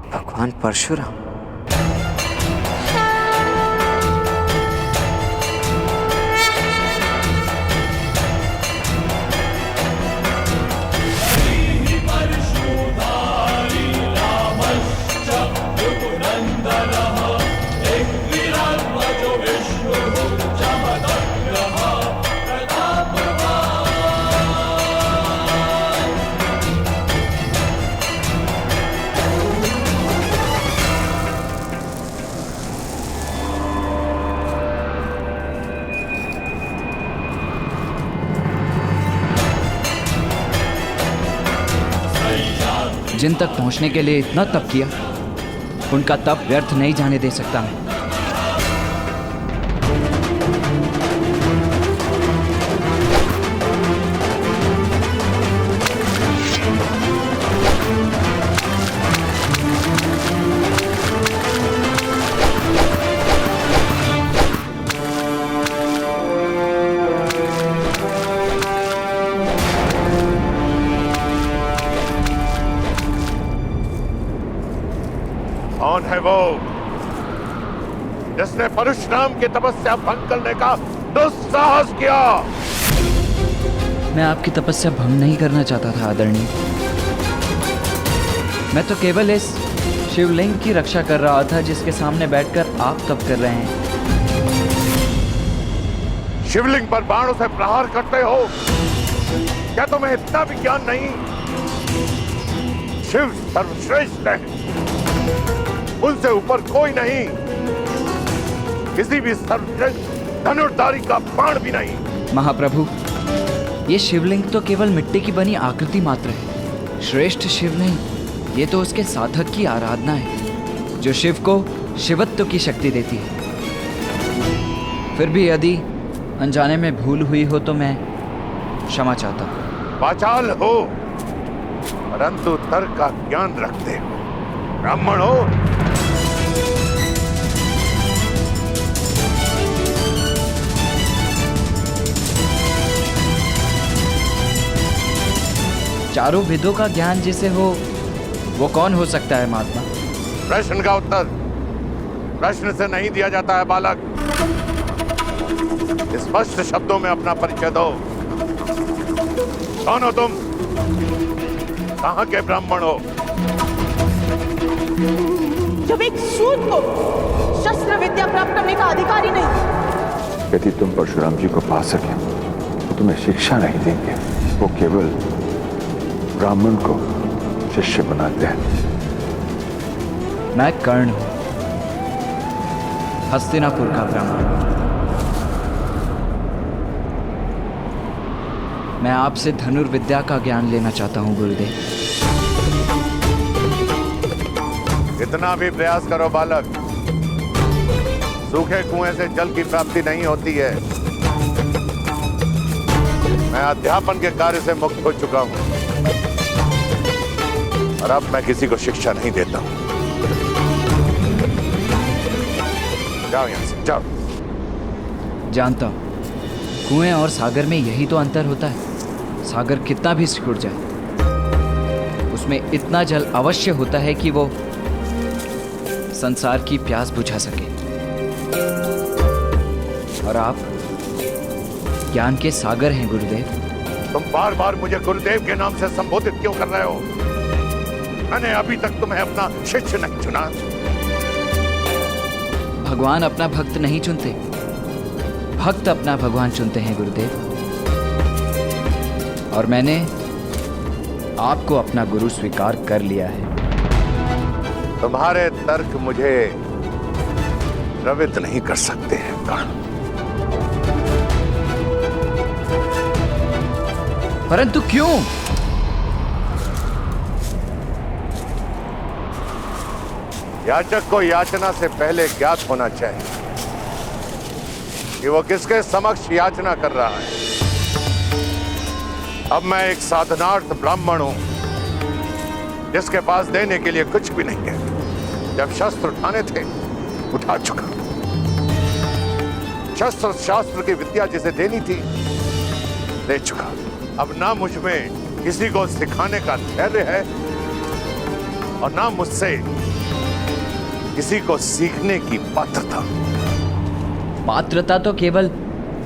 भगवान परशुराम। जिन तक पहुंचने के लिए इतना तप किया, उनका तप व्यर्थ नहीं जाने दे सकता मैं। कौन है वो जिसने परशुराम की तपस्या भंग करने का दुस्साहस किया? मैं आपकी तपस्या भंग नहीं करना चाहता था आदरणीय। मैं तो केवल इस शिवलिंग की रक्षा कर रहा था जिसके सामने बैठकर आप तप कर रहे हैं। शिवलिंग पर बाणों से प्रहार करते हो? क्या तुम्हें इतना भी ज्ञान नहीं? शिव सर्वश्रेष्ठ है, उनसे ऊपर कोई नहीं। किसी भी सर्वश्रेष्ठ धनुर्धारी का बाण भी नहीं। महाप्रभु, ये शिवलिंग तो केवल मिट्टी की बनी आकृति मात्र है। श्रेष्ठ शिव नहीं, ये तो उसके साधक की आराधना है जो शिव को शिवत्व की शक्ति देती है। फिर भी यदि अनजाने में भूल हुई हो तो मैं क्षमा चाहता हूँ। वाचाल हो परंतु तर्क का ज्ञान रखते हो, ब्राह्मण हो। चारों वेदों का ज्ञान जिसे हो वो कौन हो सकता है महात्मा? प्रश्न का उत्तर प्रश्न से नहीं दिया जाता है बालक। स्पष्ट शब्दों में अपना परिचय दो। कौन हो तुम? कहां के ब्राह्मण हो? जब एक सूत को शस्त्र विद्या प्राप्त करने का अधिकारी नहीं। यदि तुम परशुराम जी को पा सके तो तुम्हें शिक्षा नहीं देंगे, वो केवल ब्राह्मण को शिष्य बनाते हैं। मैं कर्ण हूं, हस्तिनापुर का ब्राह्मण। मैं आपसे धनुर्विद्या का ज्ञान लेना चाहता हूं गुरुदेव। इतना भी प्रयास करो बालक, सूखे कुएं से जल की प्राप्ति नहीं होती है। मैं अध्यापन के कार्य से मुक्त हो चुका हूं और अब मैं किसी को शिक्षा नहीं देता हूं। जाओ यहां से, जाओ। जानता हूं, कुएं और सागर में यही तो अंतर होता है। सागर कितना भी सिकुड़ जाए, उसमें इतना जल अवश्य होता है कि वो संसार की प्यास बुझा सके। और आप ज्ञान के सागर हैं गुरुदेव। तुम बार बार मुझे गुरुदेव के नाम से संबोधित क्यों कर रहे हो? मैंने अभी तक तुम्हें अपना शिष्य नहीं चुना। भगवान अपना भक्त नहीं चुनते, भक्त अपना भगवान चुनते हैं गुरुदेव। और मैंने आपको अपना गुरु स्वीकार कर लिया है। तुम्हारे तर्क मुझे प्रवृत्त नहीं कर सकते हैं कर्ण। परंतु क्यों? याचक को याचना से पहले ज्ञात होना चाहिए कि वो किसके समक्ष याचना कर रहा है। अब मैं एक साधनार्थ ब्राह्मण हूं जिसके पास देने के लिए कुछ भी नहीं है। जब शस्त्र उठाने थे उठा चुका। शस्त्र शास्त्र की विद्या जिसे देनी थी दे चुका। अब ना मुझ में किसी को सिखाने का धैर्य है और ना मुझसे किसी को सीखने की पात्रता। पात्रता तो केवल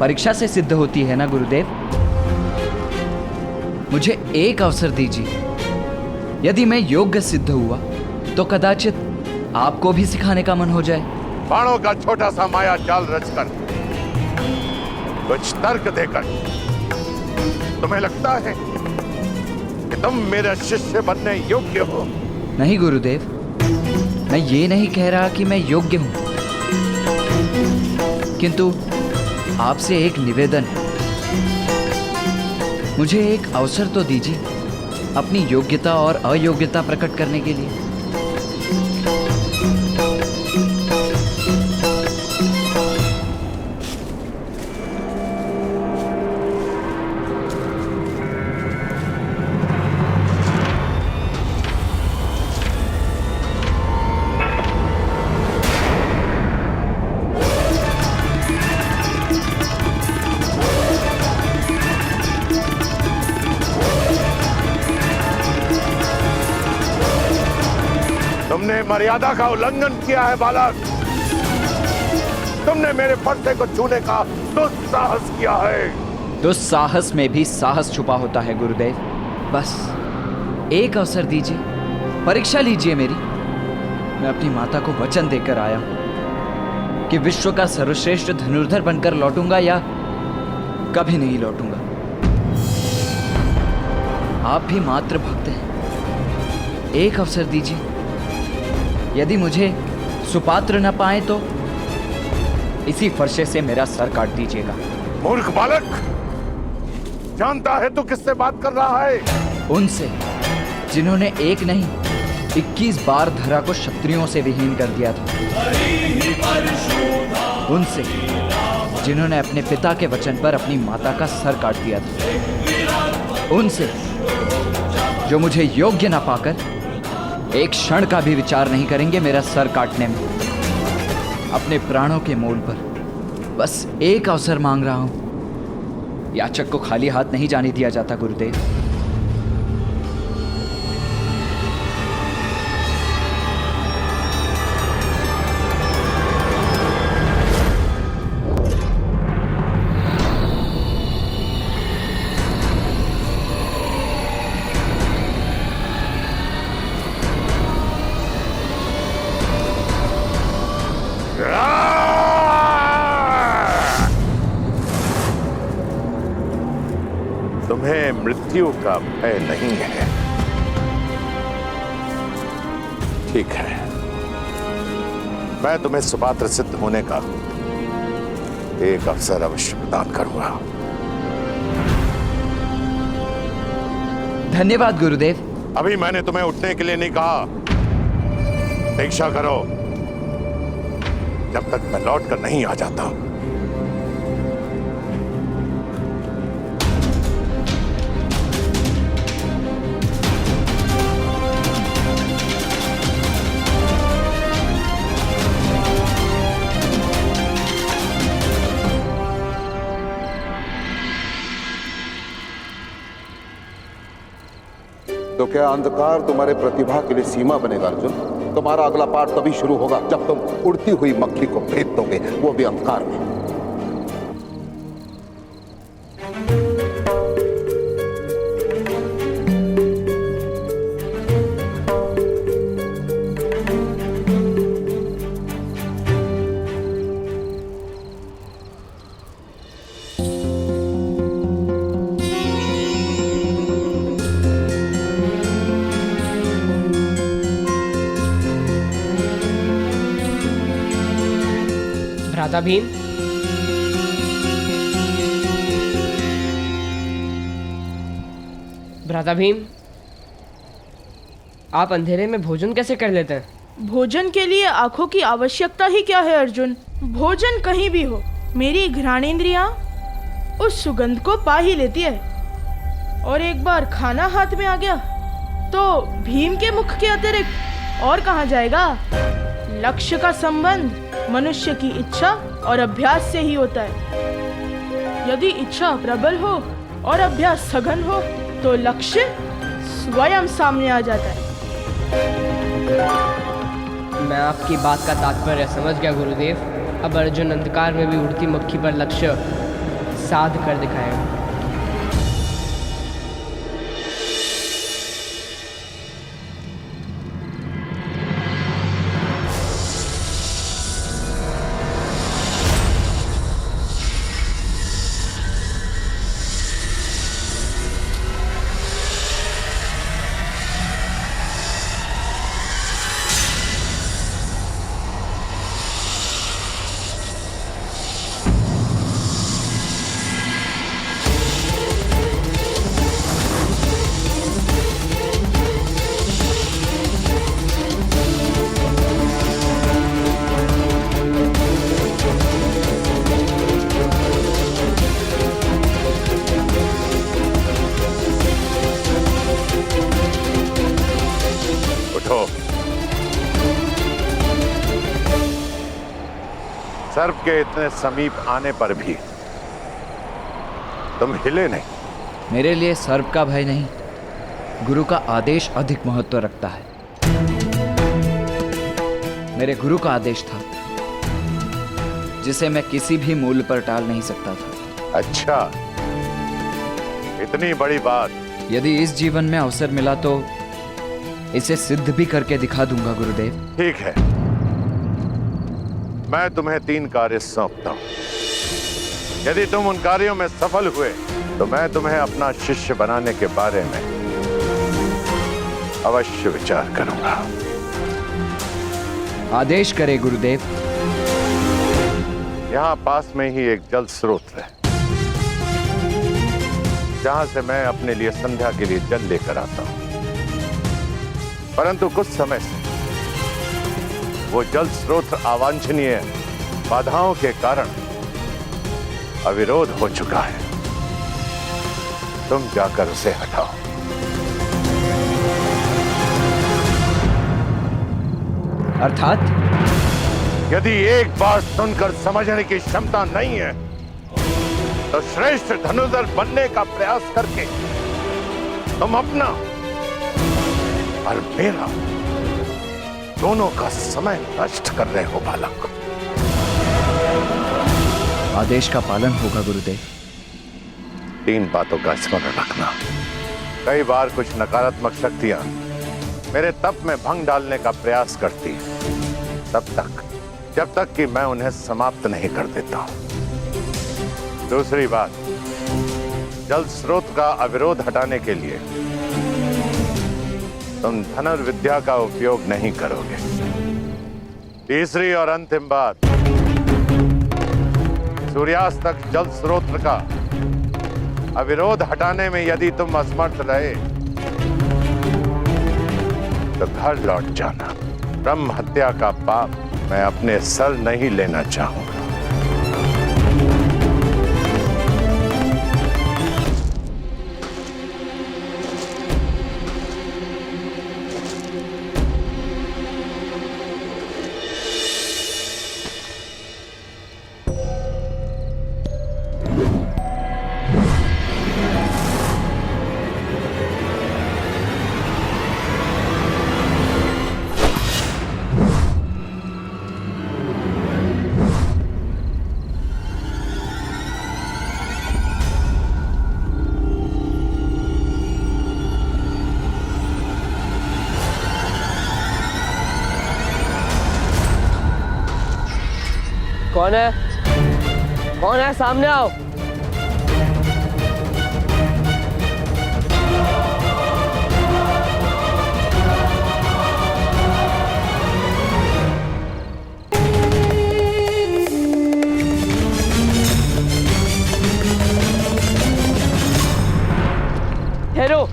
परीक्षा से सिद्ध होती है ना गुरुदेव। मुझे एक अवसर दीजिए। यदि मैं योग्य सिद्ध हुआ तो कदाचित आपको भी सिखाने का मन हो जाए। बाणों का छोटा सा माया जाल रचकर, कुछ तर्क देकर तुम्हें लगता है कि तुम मेरा शिष्य बनने योग्य हो? नहीं गुरुदेव, मैं ये नहीं कह रहा कि मैं योग्य हूं, किंतु आपसे एक निवेदन है। मुझे एक अवसर तो दीजिए अपनी योग्यता और अयोग्यता प्रकट करने के लिए। तुमने मर्यादा का उल्लंघन किया है बालक। तुमने मेरे पर्दे को छूने का दुस्साहस किया है। दुस्साहस में भी साहस छुपा होता है गुरुदेव। बस एक अवसर दीजिए, परीक्षा लीजिए मेरी। मैं अपनी माता को वचन देकर आया हूं कि विश्व का सर्वश्रेष्ठ धनुर्धर बनकर लौटूंगा या कभी नहीं लौटूंगा। आप भी मात्र भक्त हैं। एक अवसर दीजिए। यदि मुझे सुपात्र न पाए तो इसी फरसे से मेरा सर काट दीजिएगा। मूर्ख बालक, जानता है तू किससे बात कर रहा है? उनसे जिन्होंने एक नहीं 21 बार धरा को क्षत्रियों से विहीन कर दिया था। उनसे जिन्होंने अपने पिता के वचन पर अपनी माता का सर काट दिया था। उनसे जो मुझे योग्य न पाकर एक क्षण का भी विचार नहीं करेंगे मेरा सर काटने में। अपने प्राणों के मोल पर बस एक अवसर मांग रहा हूं। याचक को खाली हाथ नहीं जाने दिया जाता गुरुदेव। तुम्हें मृत्यु का भय नहीं है। ठीक है, मैं तुम्हें सुपात्र सिद्ध होने का एक अवसर अवश्य प्रदान करूंगा। धन्यवाद गुरुदेव। अभी मैंने तुम्हें उठने के लिए नहीं कहा। दीक्षा करो जब तक मैं लौट कर नहीं आ जाता। तो क्या अंधकार तुम्हारे प्रतिभा के लिए सीमा बनेगा अर्जुन? तुम्हारा अगला पाठ तभी शुरू होगा जब तुम उड़ती हुई मक्खी को भेद दोगे, वो भी अंधकार में। भ्राता भीम, भ्राता भीम, आप अंधेरे में भोजन कैसे कर लेते हैं? भोजन के लिए आंखों की आवश्यकता ही क्या है अर्जुन? भोजन कहीं भी हो, मेरी घ्राणेंद्रियां उस सुगंध को पा ही लेती है। और एक बार खाना हाथ में आ गया तो भीम के मुख के अतिरिक्त और कहाँ जाएगा? लक्ष्य का संबंध मनुष्य की इच्छा और अभ्यास से ही होता है। यदि इच्छा प्रबल हो और अभ्यास सघन हो तो लक्ष्य स्वयं सामने आ जाता है। मैं आपकी बात का तात्पर्य समझ गया गुरुदेव। अब अर्जुन अंधकार में भी उड़ती मक्खी पर लक्ष्य साध कर दिखाएगा। सर्प के इतने समीप आने पर भी तुम हिले नहीं। मेरे लिए सर्प का भय नहीं, गुरु का आदेश अधिक महत्व रखता है। मेरे गुरु का आदेश था जिसे मैं किसी भी मूल्य पर टाल नहीं सकता था। अच्छा, इतनी बड़ी बात। यदि इस जीवन में अवसर मिला तो इसे सिद्ध भी करके दिखा दूंगा गुरुदेव। ठीक है, मैं तुम्हें 3 कार्य सौंपता हूं। यदि तुम उन कार्यों में सफल हुए तो मैं तुम्हें अपना शिष्य बनाने के बारे में अवश्य विचार करूंगा। आदेश करे गुरुदेव। यहां पास में ही एक जल स्रोत है जहां से मैं अपने लिए संध्या के लिए जल लेकर आता हूं, परंतु कुछ समय से वो जल स्रोत अवांछनीय बाधाओं के कारण अविरोध हो चुका है। तुम जाकर उसे हटाओ। अर्थात यदि एक बार सुनकर समझने की क्षमता नहीं है तो श्रेष्ठ धनुर्धर बनने का प्रयास करके तुम अपना और मेरा दोनों का समय नष्ट कर रहे हो बालक। आदेश का पालन होगा गुरुदेव। 3 बातों का स्मरण रखना। कई बार कुछ नकारात्मक शक्तियां मेरे तप में भंग डालने का प्रयास करती हैं, तब तक जब तक कि मैं उन्हें समाप्त नहीं कर देता। दूसरी बात, जल स्रोत का अविरोध हटाने के लिए तुम धनुर्विद्या का उपयोग नहीं करोगे। तीसरी और अंतिम बात, सूर्यास्त तक जल स्रोत का अविरोध हटाने में यदि तुम असमर्थ रहे तो घर लौट जाना। ब्रह्म हत्या का पाप मैं अपने सर नहीं लेना चाहूंगा। कौन है? कौन है? सामने आओ। ठहरो।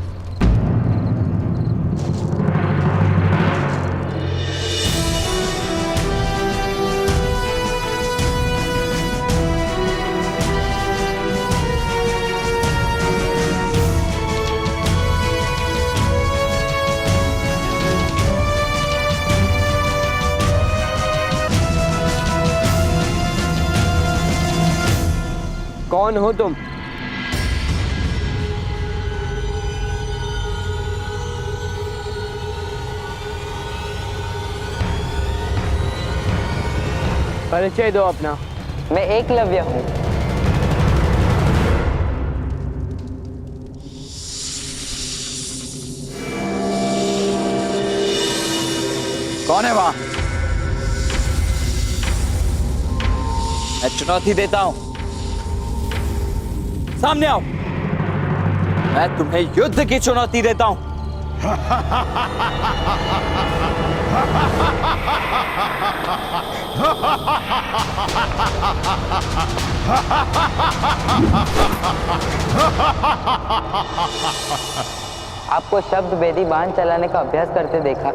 कौन हो तुम? परिचय दो अपना। मैं एकलव्य हूँ। कौन है वहां? मैं चुनौती देता हूं, सामने आओ। मैं तुम्हें युद्ध की चुनौती देता हूं। आपको शब्द भेदी बाण चलाने का अभ्यास करते देखा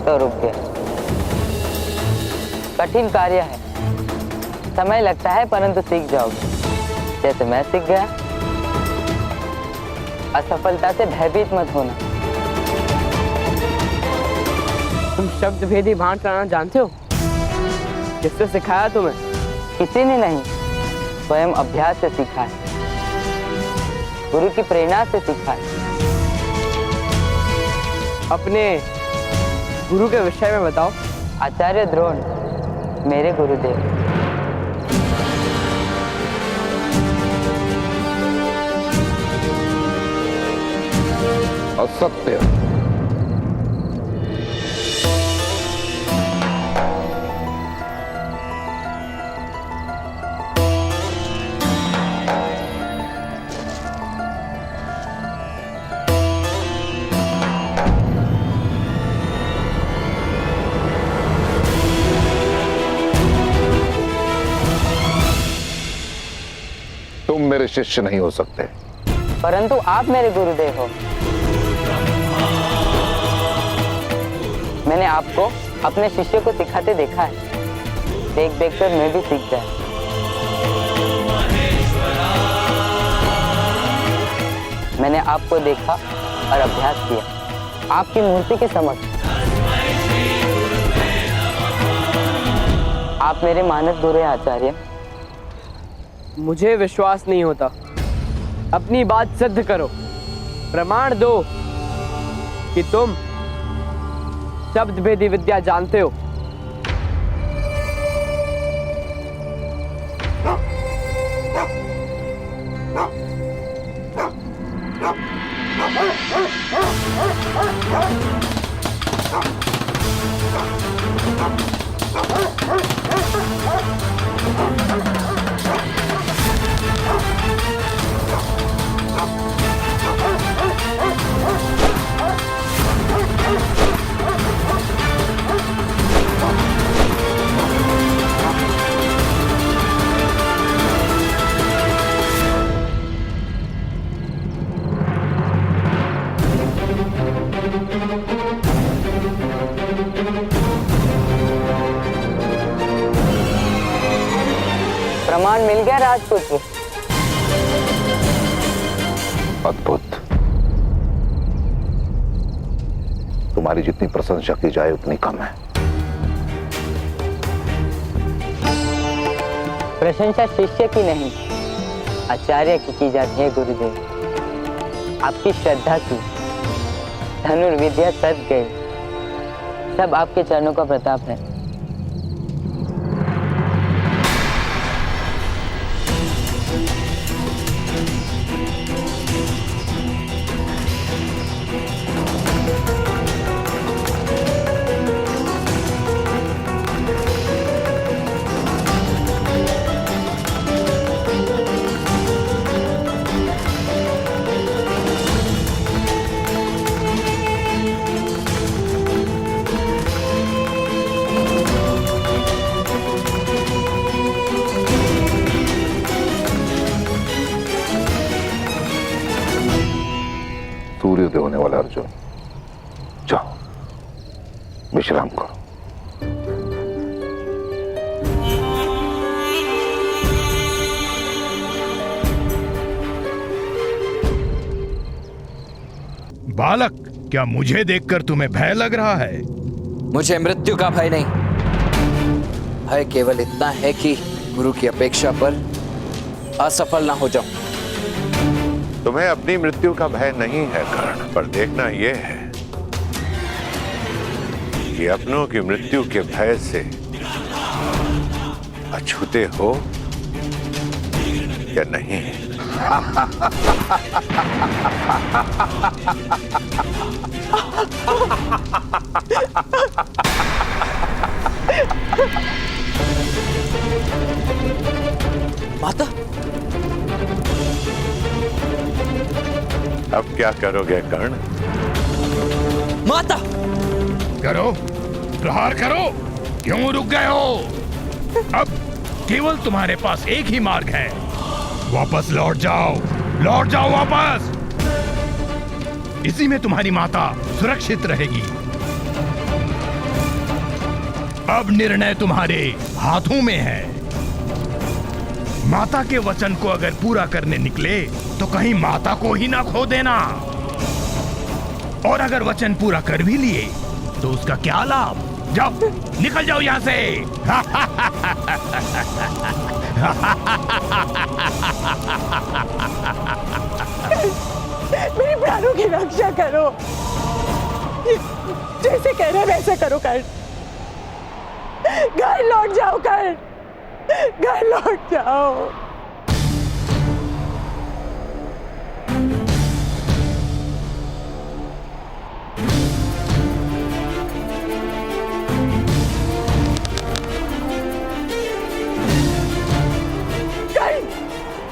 तो रुक गया। कठिन कार्य है, समय लगता है, परंतु सीख जाओगे जैसे मैं सीख गया। असफलता से भयभीत मत होना। तुम शब्द भेदी बाण चलाना जानते हो? किससे सिखाया तुम्हें? किसी ने नहीं, स्वयं अभ्यास से सीखा है, गुरु की प्रेरणा से सीखा है। अपने गुरु के विषय में बताओ। आचार्य द्रोण मेरे गुरुदेव। असत्य। तुम मेरे शिष्य नहीं हो सकते। परंतु आप मेरे गुरुदेव हो। मैंने आपको अपने शिष्य को सिखाते देखा है। देख देख कर मैं भी सीख गया। मैंने आपको देखा और अभ्यास किया आपकी मूर्ति के समक्ष। आप मेरे मानस गुरु हैं आचार्य। मुझे विश्वास नहीं होता। अपनी बात सिद्ध करो, प्रमाण दो कि तुम शब्द भेदी विद्या जानते हो। प्रमाण मिल गया राजपुत्र। अद्भुत। तुम्हारी जितनी प्रशंसा की जाए उतनी कम है। प्रशंसा शिष्य की नहीं, आचार्य की जाती है गुरुदेव। आपकी श्रद्धा की धनुर्विद्या सद गई, सब आपके चरणों का प्रताप है। सूर्योदय होने वाला अर्जुन, जाओ विश्राम करो। बालक, क्या मुझे देखकर तुम्हें भय लग रहा है? मुझे मृत्यु का भय नहीं, भय केवल इतना है कि गुरु की अपेक्षा पर असफल ना हो जाऊं। तुम्हें अपनी मृत्यु का भय नहीं है कर्ण, पर देखना यह है कि अपनों की मृत्यु के भय से अछूते हो या नहीं? माता, अब क्या करोगे कर्ण? माता! करो, प्रहार करो। क्यों रुक गए हो? अब केवल तुम्हारे पास एक ही मार्ग है। वापस लौट जाओ वापस। इसी में तुम्हारी माता सुरक्षित रहेगी। अब निर्णय तुम्हारे हाथों में है। माता के वचन को अगर पूरा करने निकले तो कहीं माता को ही ना खो देना, और अगर वचन पूरा कर भी लिए तो उसका क्या लाभ? जाओ, निकल जाओ यहां से। मेरे प्राणों की रक्षा करो। जैसे कह रहे वैसे करो कर्ण। घर लौट जाओ कर्ण, घर लौट जाओ।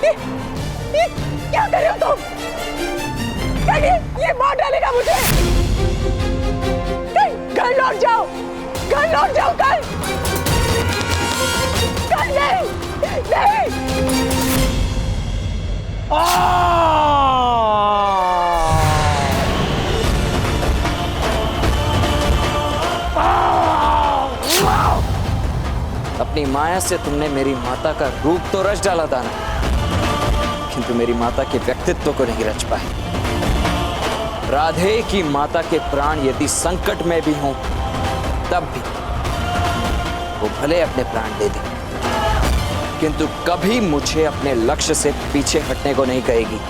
ये क्या कर रहे हो तुम? ये मार डालेगा मुझे। घर लौट जाओ, घर लौट जाओ। कर नहीं, नहीं। अपनी माया से तुमने मेरी माता का रूप तो रच डाला था ना, किंतु मेरी माता के व्यक्तित्व को नहीं रच पाए। राधे की माता के प्राण यदि संकट में भी हों तब भी वो भले अपने प्राण दे दे, किंतु कभी मुझे अपने लक्ष्य से पीछे हटने को नहीं कहेगी।